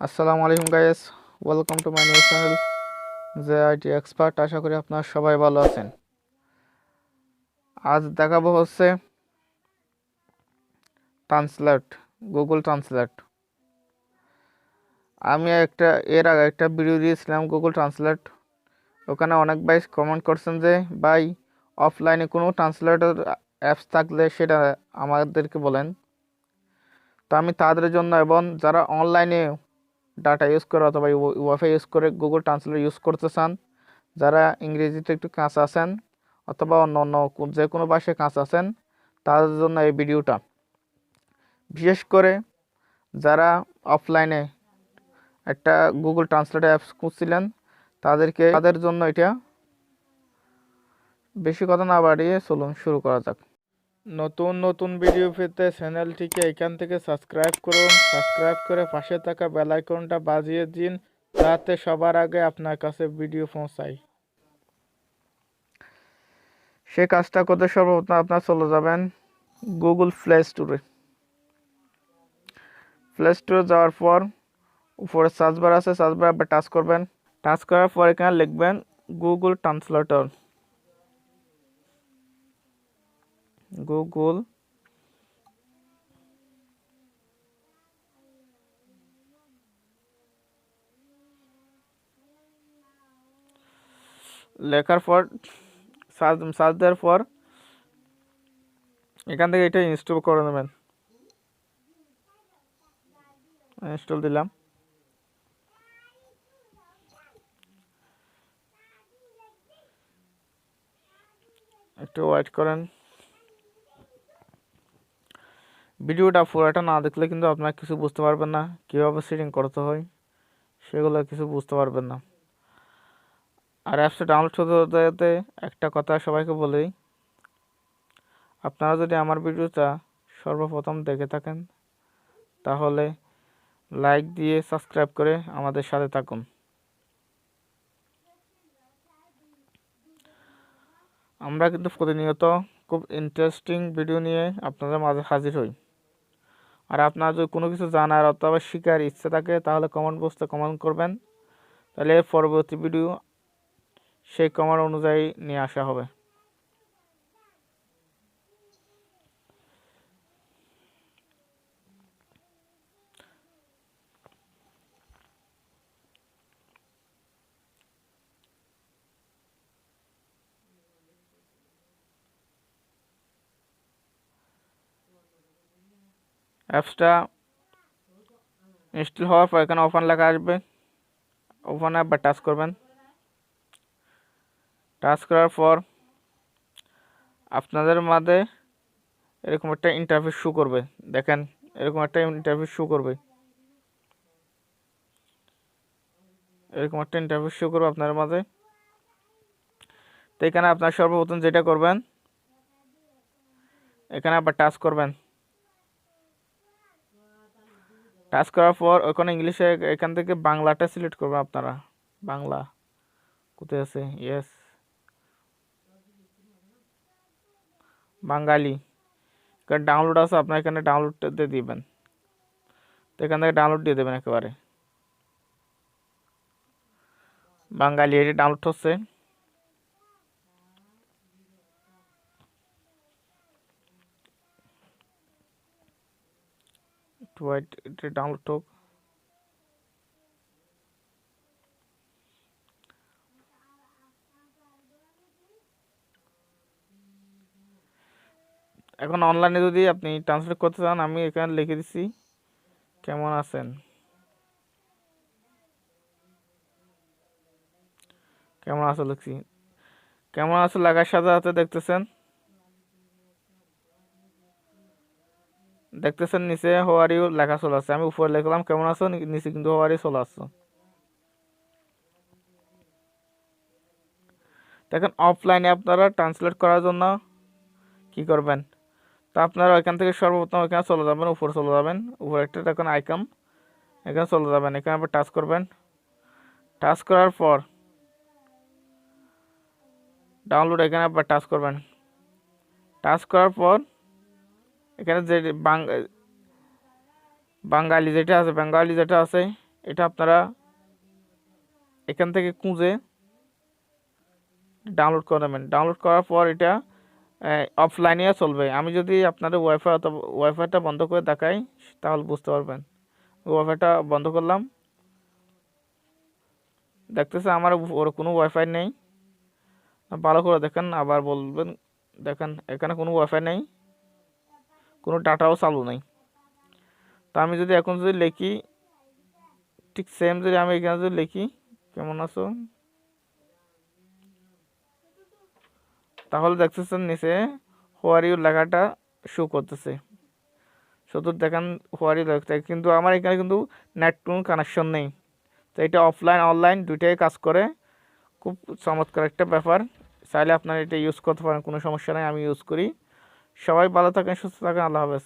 আসসালামু আলাইকুম guys, welcome to my new channel যে আইটি এক্সপার্ট। আশা করি আপনারা সবাই ভালো আছেন। আজ দেখাবো হচ্ছে ট্রান্সলেট, গুগল ট্রান্সলেট। আমি এর আগে একটা ভিডিও দিয়েছিলাম গুগল ট্রান্সলেট। ওখানে অনেক ভাই কমেন্ট করছেন যে ভাই অফলাইনে কোনো ট্রান্সলেটর অ্যাপস থাকলে সেটা আমাদেরকে বলেন। তো আমি তাদের জন্য এবং যারা অনলাইনে ডাটা ইউজ করে অথবা ওয়াইফাই ইউজ করে গুগল ট্রান্সলেট ইউজ করতে চান, যারা ইংরেজিতে একটু কাঁচা আছেন অথবা অন্য অন্য যে কোনো ভাষায় কাঁচা আছেন, তাদের জন্য এই ভিডিওটা। বিশেষ করে যারা অফলাইনে একটা গুগল ট্রান্সলেট অ্যাপস খুঁজছিলেন তাদের জন্য এটা। বেশি কথা না বাড়িয়ে চলুন শুরু করা যাক। নতুন নতুন ভিডিও পেতে চ্যানেলটিকে এখান থেকে সাবস্ক্রাইব করুন। সাবস্ক্রাইব করে পাশে থাকা বেল আইকনটা বাজিয়ে দিন, যাতে সবার আগে আপনার কাছে ভিডিও পৌঁছায়। সে কাজটা করতে সর্বপ্রথম আপনার চলে যাবেন গুগল প্লে স্টোরে। প্লে স্টোরে যাওয়ার পর উপরে সার্চ বার আছে, সার্চ বার টাচ করবেন। টাচ করার পর এখানে লিখবেন গুগল ট্রান্সলেটর। গুগল লেখার পর সার্চ দেওয়ার পর এখান থেকে এটা ইনস্টল করে নেবেন। ইনস্টল দিলাম। একটু ওয়েট করেন। ভিডিওটা পুরোটা না দেখলে কিন্তু আপনার কিছু বুঝতে পারবেন না, কীভাবে সেটিং করতে হয় সেগুলো কিছু বুঝতে পারবেন না। আর অ্যাপসটা ডাউনলোড হতে একটা কথা সবাইকে বলি, আপনারা যদি আমার ভিডিওটা সর্বপ্রথম দেখে থাকেন তাহলে লাইক দিয়ে সাবস্ক্রাইব করে আমাদের সাথে থাকুন। আমরা কিন্তু প্রতিনিয়ত খুব ইন্টারেস্টিং ভিডিও নিয়ে আপনাদের মাঝে হাজির হই। আর আপনার যদি কোনো কিছু জানার অথবা শেখার ইচ্ছে থাকে তাহলে কমেন্ট বক্সে কমেন্ট করবেন, তাহলে পরবর্তী ভিডিও সেই কমেন্ট অনুযায়ী নিয়ে আসা হবে। অ্যাপসটা ইনস্টল হওয়ার পর এখানে ওপেন লেখা আসবে, ওপেন অ্যাপ বা টাচ করবেন। টাচ করার পর আপনাদের মাঝে এরকম একটা ইন্টারফেস শো করবে। দেখেন এরকম একটা ইন্টারফেস শো করবে, এরকম একটা ইন্টারফেস শো করবে আপনার মাঝে। তো এখানে আপনার সর্বপ্রথম যেটা করবেন, এখানে আবার টাচ করবেন। টাচ করার পর ওখানে ইংলিশে এখান থেকে বাংলাটা সিলেক্ট করবেন আপনারা। বাংলা কোথায় আছে? ইয়েস, বাঙালি। এখানে ডাউনলোড আছে, আপনার এখানে ডাউনলোডতে দিবেন। তো এখান থেকে ডাউনলোড দিয়ে দেবেন একেবারে। বাঙালি এটি ডাউনলোড হচ্ছে। একটু ওয়েট, এটা ডাউনলোড হোক। এখন অনলাইনে যদি আপনি ট্রান্সলেট করতে চান, আমি এখানে লিখে দিচ্ছি কেমন আছেন। কেমন আছো লিখছি। কেমন আছো লেখার সাথে সাথে দেখতেছেন নিচে হোয়ার ইউ লেখা চলে আসছে। আমি উপরে লিখলাম কেমন আছো, নিচে কিন্তু হোয়ার ইউ চলে আসছে। দেখেন অফলাইনে আপনারা ট্রান্সলেট করার জন্য কি করবেন, তা আপনারা এখান থেকে সর্বপ্রথম এখানে চলে যাবেন, উপরে চলে যাবেন। উপরে একটা দেখুন আইকন, এখানে চলে যাবেন। এখানে আবার টাচ করবেন। টাচ করার পর ডাউনলোড, এখানে আবার টাচ করবেন। টাচ করার পর এখানে যে বাঙালি যেটা আছে এটা আপনারা এখান থেকে খুঁজে ডাউনলোড করে নেবেন। ডাউনলোড করার পর এটা অফলাইনে চলবে। আমি যদি আপনাদের ওয়াইফাই অথবা ওয়াইফাইটা বন্ধ করে দেখাই তাহলে বুঝতে পারবেন। ওয়াইফাইটা বন্ধ করলাম, দেখতেছে আমার ওর কোনো ওয়াইফাই নেই। ভালো করে দেখেন, আবার বলবেন। দেখেন এখানে কোনো ওয়াইফাই নেই, কোনো ডাটাও চালু নেই। তো আমি যদি এখন যদি লিখি ঠিক সেম, যদি আমি এখানে যদি লিখি কেমন আছো, তাহলে দেখতেছেন নিচে হোয়ার ইউ লেখাটা শো করতেছে। শুধু দেখেন হোয়ার ইউ লেখা, কিন্তু আমার এখানে কিন্তু নেট কোনো কানেকশন নেই। তো এটা অফলাইন অনলাইন দুইটাই কাজ করে, খুব চমৎকার একটা ব্যাপার। চাইলে আপনারা এটা ইউজ করতে পারেন, কোনো সমস্যা নেই, আমি ইউজ করি। সবাই ভালো থাকেন, সুস্থ থাকেন, আল্লাহ হাফেজ।